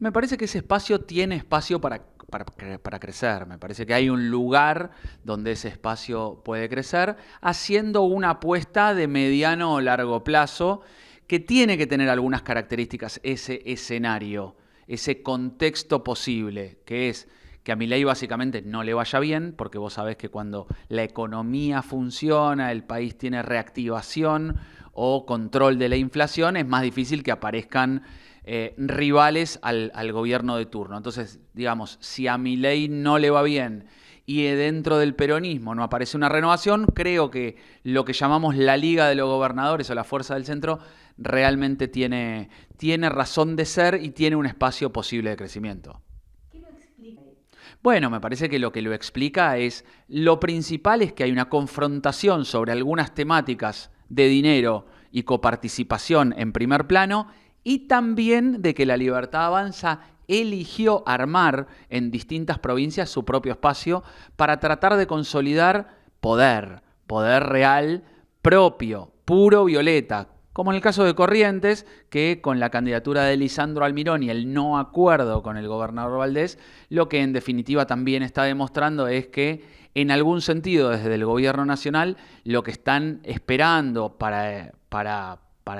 Me parece que ese espacio tiene espacio para crecer. Me parece que hay un lugar donde ese espacio puede crecer, haciendo una apuesta de mediano o largo plazo que tiene que tener algunas características ese escenario, ese contexto posible, que es que a Milei básicamente no le vaya bien, porque vos sabés que cuando la economía funciona, el país tiene reactivación o control de la inflación, es más difícil que aparezcan rivales al gobierno de turno. Entonces, digamos, si a Milei no le va bien y dentro del peronismo no aparece una renovación, creo que lo que llamamos la Liga de los Gobernadores o la Fuerza del Centro realmente tiene razón de ser y tiene un espacio posible de crecimiento. Bueno, me parece que lo explica es, lo principal es que hay una confrontación sobre algunas temáticas de dinero y coparticipación en primer plano y también de que la Libertad Avanza eligió armar en distintas provincias su propio espacio para tratar de consolidar poder real propio, puro violeta, como en el caso de Corrientes, que con la candidatura de Lisandro Almirón y el no acuerdo con el gobernador Valdés, lo que en definitiva también está demostrando es que en algún sentido desde el gobierno nacional lo que están esperando para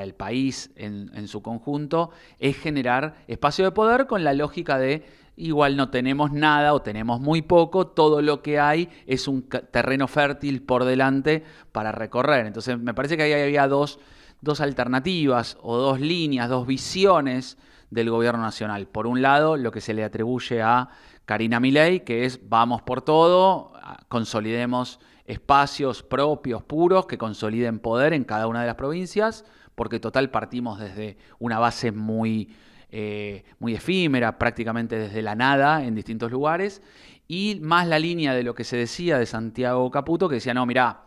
el país en su conjunto es generar espacio de poder con la lógica de igual no tenemos nada o tenemos muy poco, todo lo que hay es un terreno fértil por delante para recorrer. Entonces me parece que ahí había dos alternativas o dos líneas, dos visiones del gobierno nacional. Por un lado, lo que se le atribuye a Karina Milei, que es vamos por todo, consolidemos espacios propios, puros, que consoliden poder en cada una de las provincias, porque total partimos desde una base muy efímera, prácticamente desde la nada en distintos lugares, y más la línea de lo que se decía de Santiago Caputo, que decía, no, mirá,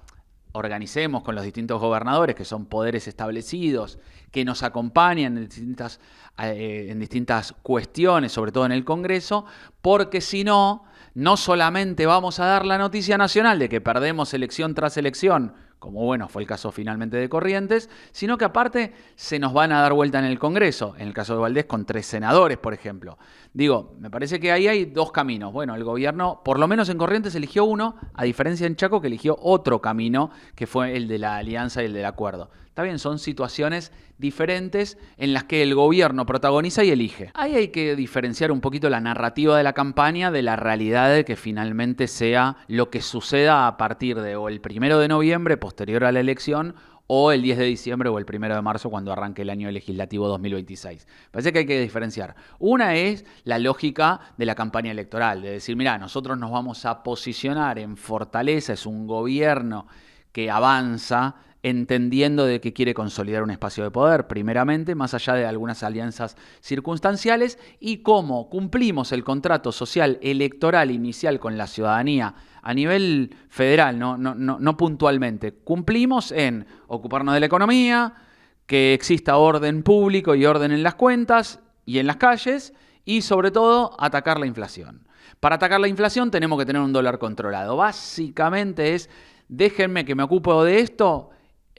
organicemos con los distintos gobernadores, que son poderes establecidos, que nos acompañan en distintas cuestiones, sobre todo en el Congreso, porque si no, no solamente vamos a dar la noticia nacional de que perdemos elección tras elección, como bueno, fue el caso finalmente de Corrientes, sino que aparte se nos van a dar vuelta en el Congreso, en el caso de Valdés con 3 senadores, por ejemplo. Digo, me parece que ahí hay dos caminos. Bueno, el gobierno, por lo menos en Corrientes, eligió uno, a diferencia en Chaco, que eligió otro camino, que fue el de la alianza y el del acuerdo. Está bien, son situaciones diferentes en las que el gobierno protagoniza y elige. Ahí hay que diferenciar un poquito la narrativa de la campaña de la realidad de que finalmente sea lo que suceda a partir de o el 1 de noviembre, posterior a la elección, o el 10 de diciembre o el 1 de marzo cuando arranque el año legislativo 2026. Parece que hay que diferenciar. Una es la lógica de la campaña electoral, de decir, mira, nosotros nos vamos a posicionar en fortaleza, es un gobierno que avanza entendiendo de que quiere consolidar un espacio de poder, primeramente, más allá de algunas alianzas circunstanciales, y cómo cumplimos el contrato social electoral inicial con la ciudadanía a nivel federal, no puntualmente. Cumplimos en ocuparnos de la economía, que exista orden público y orden en las cuentas y en las calles, y sobre todo atacar la inflación. Para atacar la inflación tenemos que tener un dólar controlado. Básicamente es, déjenme que me ocupo de esto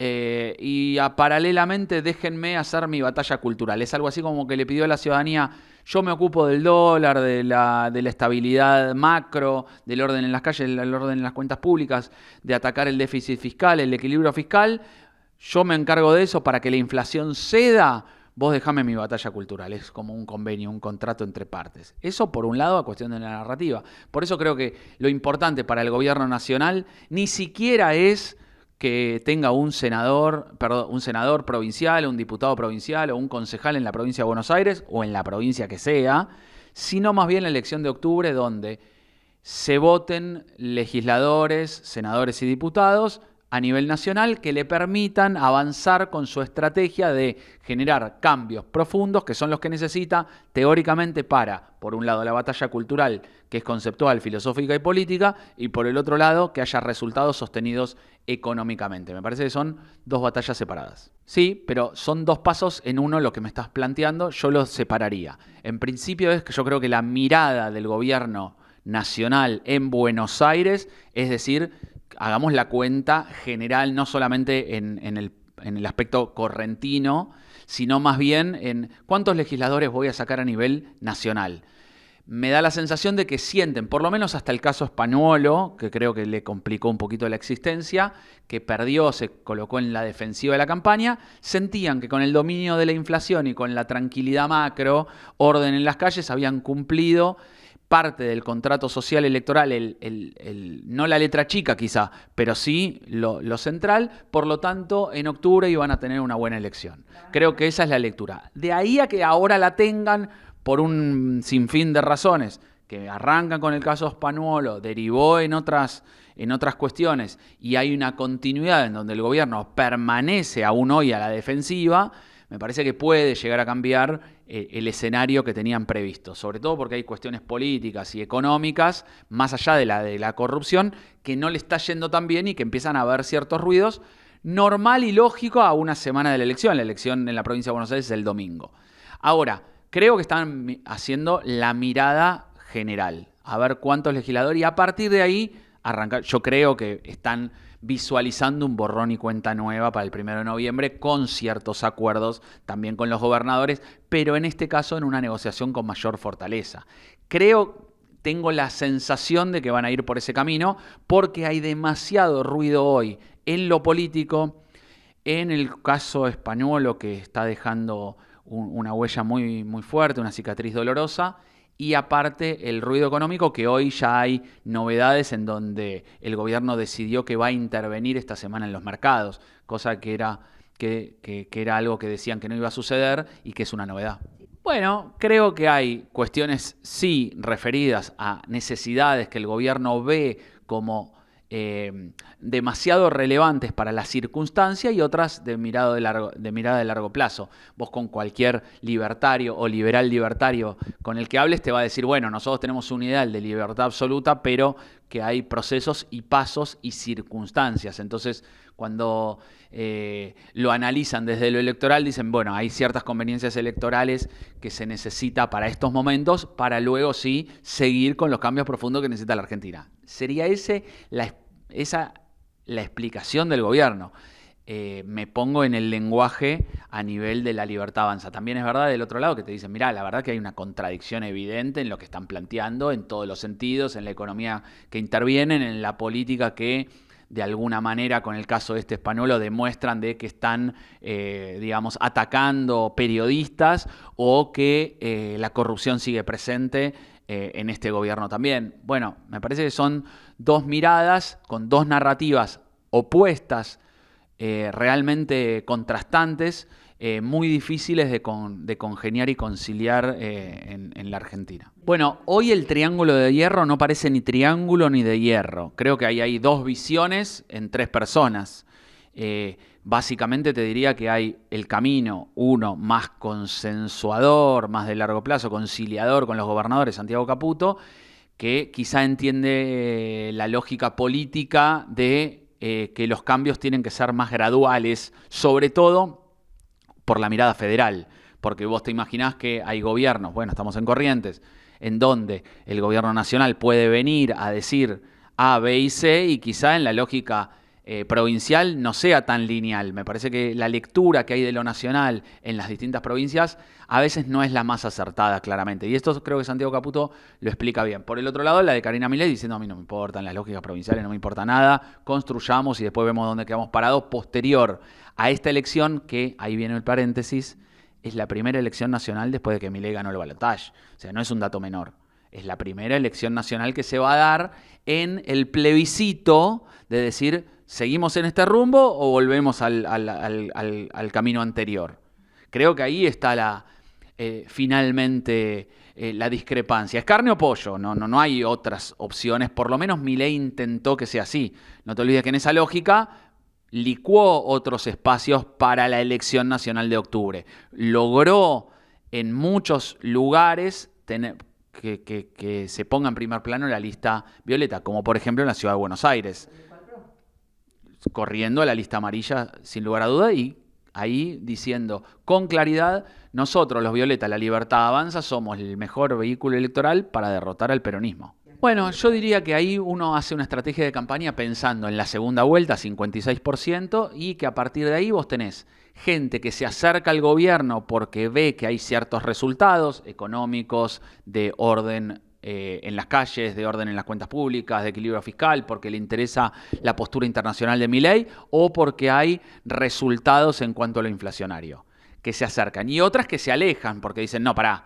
y paralelamente déjenme hacer mi batalla cultural. Es algo así como que le pidió a la ciudadanía, yo me ocupo del dólar, de la estabilidad macro, del orden en las calles, del orden en las cuentas públicas, de atacar el déficit fiscal, el equilibrio fiscal. Yo me encargo de eso para que la inflación ceda. Vos dejame mi batalla cultural, es como un convenio, un contrato entre partes. Eso por un lado a cuestión de la narrativa. Por eso creo que lo importante para el gobierno nacional ni siquiera es que tenga un senador provincial, un diputado provincial o un concejal en la provincia de Buenos Aires o en la provincia que sea, sino más bien la elección de octubre donde se voten legisladores, senadores y diputados a nivel nacional que le permitan avanzar con su estrategia de generar cambios profundos que son los que necesita teóricamente para, por un lado, la batalla cultural, que es conceptual, filosófica y política, y por el otro lado, que haya resultados sostenidos económicamente. Me parece que son dos batallas separadas. Sí, pero son dos pasos en uno lo que me estás planteando, yo los separaría. En principio es que yo creo que la mirada del gobierno nacional en Buenos Aires, es decir, hagamos la cuenta general, no solamente en el aspecto correntino, sino más bien en cuántos legisladores voy a sacar a nivel nacional. Me da la sensación de que sienten, por lo menos hasta el caso Spagnuolo, que creo que le complicó un poquito la existencia, que perdió, se colocó en la defensiva de la campaña, sentían que con el dominio de la inflación y con la tranquilidad macro, orden en las calles, habían cumplido parte del contrato social electoral, no la letra chica quizá, pero sí lo central. Por lo tanto, en octubre iban a tener una buena elección. Creo que esa es la lectura. De ahí a que ahora la tengan por un sinfín de razones, que arrancan con el caso Spagnuolo, derivó en otras cuestiones y hay una continuidad en donde el gobierno permanece aún hoy a la defensiva, me parece que puede llegar a cambiar el escenario que tenían previsto, sobre todo porque hay cuestiones políticas y económicas, más allá de la corrupción, que no le está yendo tan bien y que empiezan a haber ciertos ruidos, normal y lógico a una semana de la elección en la provincia de Buenos Aires es el domingo. Ahora, creo que están haciendo la mirada general, a ver cuántos legisladores, y a partir de ahí arrancar. Yo creo que están visualizando un borrón y cuenta nueva para el 1 de noviembre con ciertos acuerdos también con los gobernadores, pero en este caso en una negociación con mayor fortaleza. Tengo la sensación de que van a ir por ese camino porque hay demasiado ruido hoy en lo político, en el caso Spagnuolo, que está dejando una huella muy, muy fuerte, una cicatriz dolorosa, y aparte el ruido económico, que hoy ya hay novedades en donde el gobierno decidió que va a intervenir esta semana en los mercados, cosa que era algo que decían que no iba a suceder y que es una novedad. Bueno, creo que hay cuestiones sí referidas a necesidades que el gobierno ve como demasiado relevantes para la circunstancia y otras de mirada de largo plazo. Vos con cualquier libertario o liberal libertario con el que hables te va a decir, bueno, nosotros tenemos un ideal de libertad absoluta, pero que hay procesos y pasos y circunstancias. Entonces, cuando lo analizan desde lo electoral, dicen, bueno, hay ciertas conveniencias electorales que se necesita para estos momentos, para luego sí seguir con los cambios profundos que necesita la Argentina. ¿Sería esa la explicación del gobierno? Me pongo en el lenguaje a nivel de la libertad avanza. También es verdad del otro lado que te dicen, mirá, la verdad que hay una contradicción evidente en lo que están planteando, en todos los sentidos, en la economía que intervienen, en la política que de alguna manera con el caso de este Spagnuolo demuestran de que están, atacando periodistas o que la corrupción sigue presente en este gobierno también. Bueno, me parece que son dos miradas con dos narrativas opuestas, realmente contrastantes, muy difíciles de congeniar y conciliar en la Argentina. Bueno, hoy el triángulo de hierro no parece ni triángulo ni de hierro. Creo que hay dos visiones en tres personas. Básicamente te diría que hay el camino, uno más consensuador, más de largo plazo, conciliador con los gobernadores, Santiago Caputo, que quizá entiende la lógica política de que los cambios tienen que ser más graduales, sobre todo por la mirada federal, porque vos te imaginás que hay gobiernos, bueno, estamos en Corrientes, en donde el gobierno nacional puede venir a decir A, B y C, y quizá en la lógica provincial no sea tan lineal. Me parece que la lectura que hay de lo nacional en las distintas provincias a veces no es la más acertada, claramente. Y esto creo que Santiago Caputo lo explica bien. Por el otro lado, la de Karina Milei diciendo, a mí no me importan las lógicas provinciales, no me importa nada, construyamos y después vemos dónde quedamos parados. Posterior a esta elección, que ahí viene el paréntesis, es la primera elección nacional después de que Milei ganó el balotaje. O sea, no es un dato menor. Es la primera elección nacional que se va a dar en el plebiscito de decir, ¿seguimos en este rumbo o volvemos al camino anterior? Creo que ahí está finalmente la discrepancia. ¿Es carne o pollo? No hay otras opciones. Por lo menos Milei intentó que sea así. No te olvides que en esa lógica licuó otros espacios para la elección nacional de octubre. Logró en muchos lugares que se ponga en primer plano la lista violeta, como por ejemplo en la ciudad de Buenos Aires, corriendo a la lista amarilla sin lugar a duda y ahí diciendo con claridad, nosotros los violetas, la libertad avanza, somos el mejor vehículo electoral para derrotar al peronismo. Bueno, yo diría que ahí uno hace una estrategia de campaña pensando en la segunda vuelta, 56%, y que a partir de ahí vos tenés gente que se acerca al gobierno porque ve que hay ciertos resultados económicos, de orden en las calles, de orden en las cuentas públicas, de equilibrio fiscal, porque le interesa la postura internacional de Milei, o porque hay resultados en cuanto a lo inflacionario, que se acercan. Y otras que se alejan porque dicen, no, pará,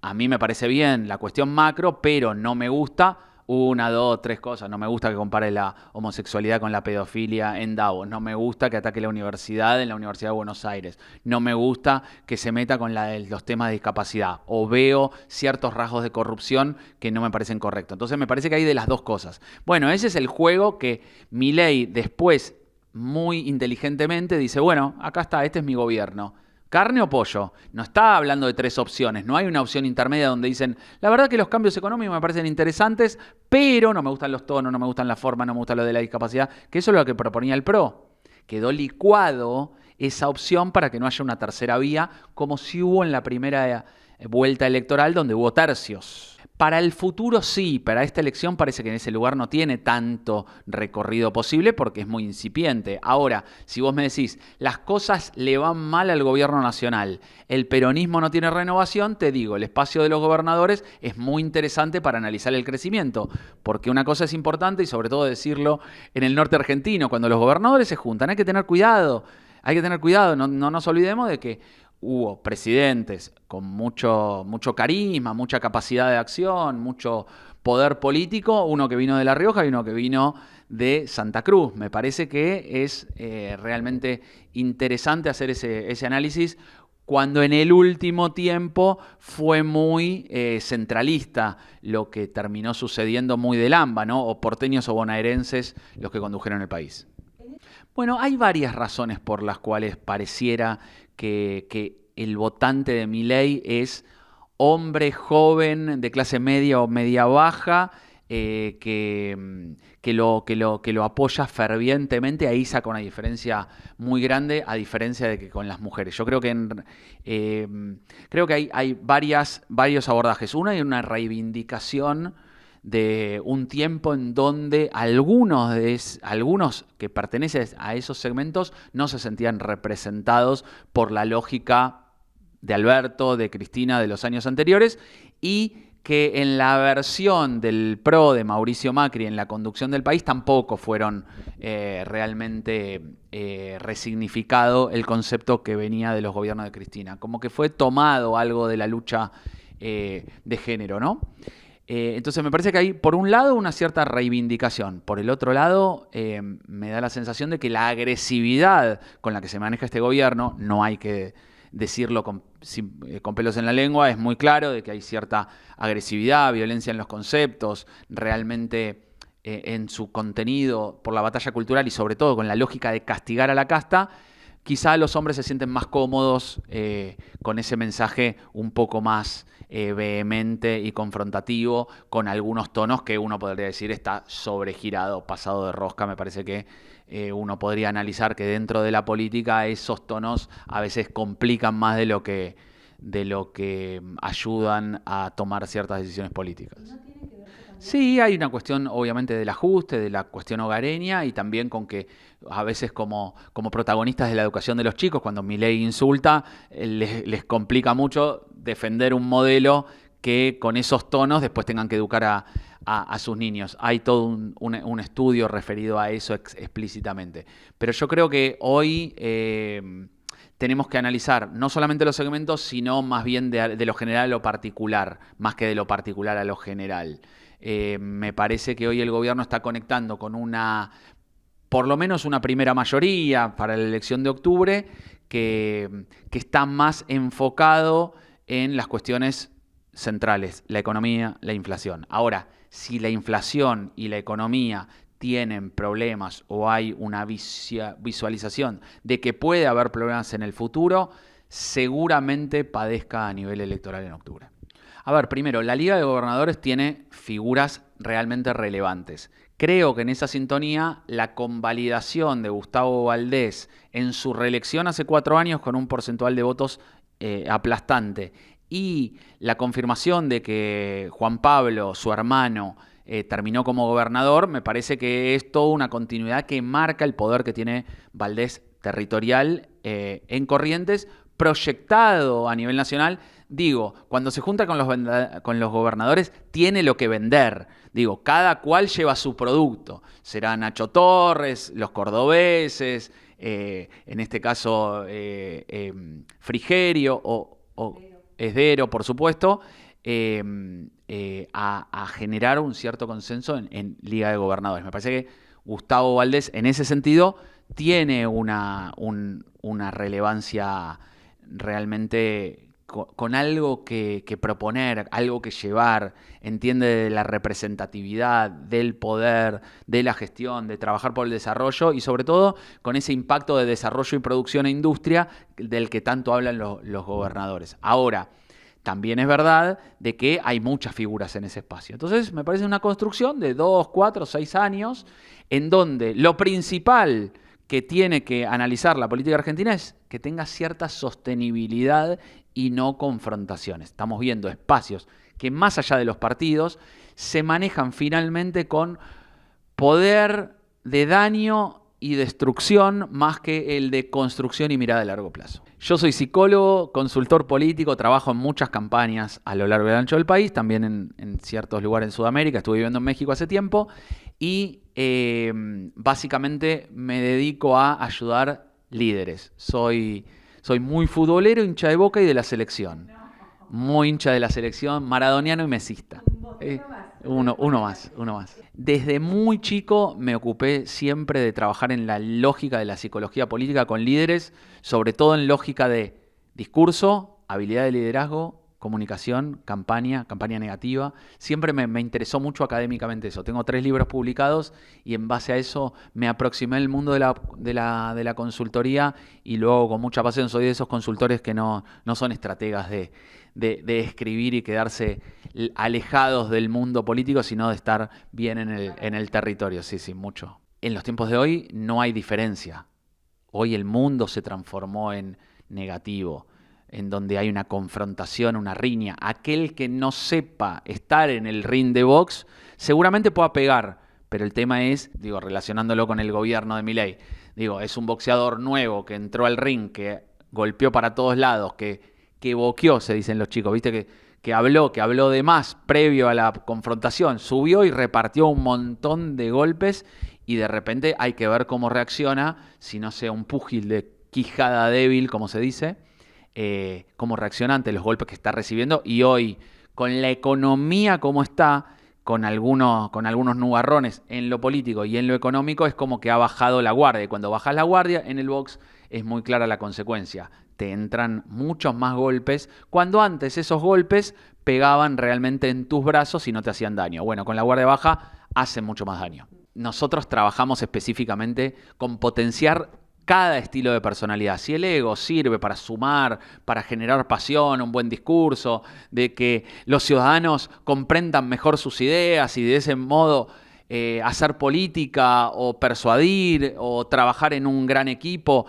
a mí me parece bien la cuestión macro, pero no me gusta una, dos, tres cosas. No me gusta que compare la homosexualidad con la pedofilia en Davos. No me gusta que ataque la universidad en la Universidad de Buenos Aires. No me gusta que se meta con los temas de discapacidad. O veo ciertos rasgos de corrupción que no me parecen correctos. Entonces me parece que hay de las dos cosas. Bueno, ese es el juego que Milei después, muy inteligentemente, dice, bueno, acá está, este es mi gobierno. ¿Carne o pollo? No está hablando de tres opciones, no hay una opción intermedia donde dicen, la verdad que los cambios económicos me parecen interesantes, pero no me gustan los tonos, no me gustan la forma, no me gusta lo de la discapacidad, que eso es lo que proponía el PRO. Quedó licuado esa opción para que no haya una tercera vía, como si hubo en la primera vuelta electoral donde hubo tercios. Para el futuro sí, para esta elección parece que en ese lugar no tiene tanto recorrido posible porque es muy incipiente. Ahora, si vos me decís, las cosas le van mal al gobierno nacional, el peronismo no tiene renovación, te digo, el espacio de los gobernadores es muy interesante para analizar el crecimiento, porque una cosa es importante y sobre todo decirlo en el norte argentino, cuando los gobernadores se juntan, hay que tener cuidado, no nos olvidemos de que hubo presidentes con mucho carisma, mucha capacidad de acción, mucho poder político, uno que vino de La Rioja y uno que vino de Santa Cruz. Me parece que es realmente interesante hacer ese análisis cuando en el último tiempo fue muy centralista lo que terminó sucediendo muy del AMBA, ¿no? O porteños o bonaerenses los que condujeron el país. Bueno, hay varias razones por las cuales pareciera que el votante de Milei es hombre joven de clase media o media baja que lo apoya fervientemente. Ahí saca una diferencia muy grande a diferencia de que con las mujeres. Yo creo que hay varios abordajes. Uno, hay una reivindicación de un tiempo en donde algunos que pertenecen a esos segmentos no se sentían representados por la lógica de Alberto, de Cristina de los años anteriores, y que en la versión del PRO de Mauricio Macri en la conducción del país tampoco fueron realmente resignificado el concepto que venía de los gobiernos de Cristina. Como que fue tomado algo de la lucha de género, ¿no? Entonces me parece que hay, por un lado, una cierta reivindicación. Por el otro lado, me da la sensación de que la agresividad con la que se maneja este gobierno, no hay que decirlo con pelos en la lengua, es muy claro de que hay cierta agresividad, violencia en los conceptos, realmente en su contenido por la batalla cultural y sobre todo con la lógica de castigar a la casta. Quizá los hombres se sienten más cómodos con ese mensaje un poco más vehemente y confrontativo, con algunos tonos que uno podría decir está sobregirado, pasado de rosca. Me parece que uno podría analizar que dentro de la política esos tonos a veces complican más de lo que ayudan a tomar ciertas decisiones políticas. Sí, hay una cuestión obviamente del ajuste, de la cuestión hogareña y también con que a veces como protagonistas de la educación de los chicos, cuando Milei insulta, les complica mucho defender un modelo que con esos tonos después tengan que educar a sus niños. Hay todo un estudio referido a eso explícitamente. Pero yo creo que hoy tenemos que analizar no solamente los segmentos, sino más bien de lo general a lo particular, más que de lo particular a lo general. Me parece que hoy el gobierno está conectando con por lo menos una primera mayoría para la elección de octubre, que está más enfocado en las cuestiones centrales, la economía, la inflación. Ahora, si la inflación y la economía tienen problemas o hay una visualización de que puede haber problemas en el futuro, seguramente padezca a nivel electoral en octubre. A ver, primero, la Liga de Gobernadores tiene figuras realmente relevantes. Creo que en esa sintonía la convalidación de Gustavo Valdés en su reelección hace 4 años con un porcentual de votos aplastante y la confirmación de que Juan Pablo, su hermano, terminó como gobernador, me parece que es toda una continuidad que marca el poder que tiene Valdés territorial en Corrientes, proyectado a nivel nacional. Digo, cuando se junta con los gobernadores, tiene lo que vender. Digo, cada cual lleva su producto. Será Nacho Torres, los cordobeses, en este caso Frigerio o Esdero, por supuesto, a generar un cierto consenso en Liga de Gobernadores. Me parece que Gustavo Valdés, en ese sentido, tiene una relevancia realmente con algo que proponer, algo que llevar, entiende de la representatividad, del poder, de la gestión, de trabajar por el desarrollo y sobre todo con ese impacto de desarrollo y producción e industria del que tanto hablan los gobernadores. Ahora, también es verdad de que hay muchas figuras en ese espacio. Entonces, me parece una construcción de 2, 4, 6 años en donde lo principal que tiene que analizar la política argentina es que tenga cierta sostenibilidad y no confrontaciones. Estamos viendo espacios que más allá de los partidos se manejan finalmente con poder de daño y destrucción más que el de construcción y mirada a largo plazo. Yo soy psicólogo, consultor político, trabajo en muchas campañas a lo largo y ancho del país, también en ciertos lugares en Sudamérica, estuve viviendo en México hace tiempo y básicamente me dedico a ayudar líderes. Soy muy futbolero, hincha de Boca y de la selección. Muy hincha de la selección, maradoniano y mesista. Uno más. Desde muy chico me ocupé siempre de trabajar en la lógica de la psicología política con líderes, sobre todo en lógica de discurso, habilidad de liderazgo, comunicación, campaña negativa. Siempre me interesó mucho académicamente eso. Tengo 3 libros publicados y en base a eso me aproximé al mundo de la consultoría y luego con mucha pasión soy de esos consultores que no son estrategas de escribir y quedarse alejados del mundo político, sino de estar bien en el territorio. Sí, mucho. En los tiempos de hoy no hay diferencia. Hoy el mundo se transformó en negativo, en donde hay una confrontación, una riña. Aquel que no sepa estar en el ring de box seguramente pueda pegar, pero el tema es, relacionándolo con el gobierno de Milei, es un boxeador nuevo que entró al ring, que golpeó para todos lados, que boqueó, se dicen los chicos, ¿viste? Que habló de más previo a la confrontación, subió y repartió un montón de golpes y de repente hay que ver cómo reacciona, si no sea un púgil de quijada débil, como se dice, cómo reacciona ante los golpes que está recibiendo. Y hoy, con la economía como está, con algunos nubarrones en lo político y en lo económico, es como que ha bajado la guardia. Y cuando bajas la guardia en el box es muy clara la consecuencia. Te entran muchos más golpes, cuando antes esos golpes pegaban realmente en tus brazos y no te hacían daño. Bueno, con la guardia baja hacen mucho más daño. Nosotros trabajamos específicamente con potenciar cada estilo de personalidad. Si el ego sirve para sumar, para generar pasión, un buen discurso, de que los ciudadanos comprendan mejor sus ideas y de ese modo hacer política o persuadir o trabajar en un gran equipo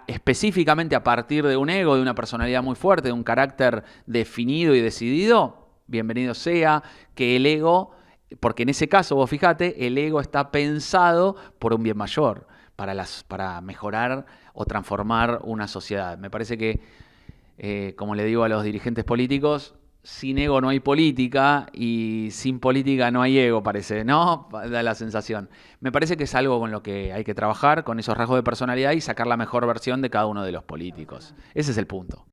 específicamente a partir de un ego, de una personalidad muy fuerte, de un carácter definido y decidido, bienvenido sea. Que el ego, porque en ese caso, vos fíjate, el ego está pensado por un bien mayor, para mejorar o transformar una sociedad. Me parece que, como le digo a los dirigentes políticos, sin ego no hay política y sin política no hay ego, parece, ¿no? Da la sensación. Me parece que es algo con lo que hay que trabajar, con esos rasgos de personalidad y sacar la mejor versión de cada uno de los políticos. Ese es el punto.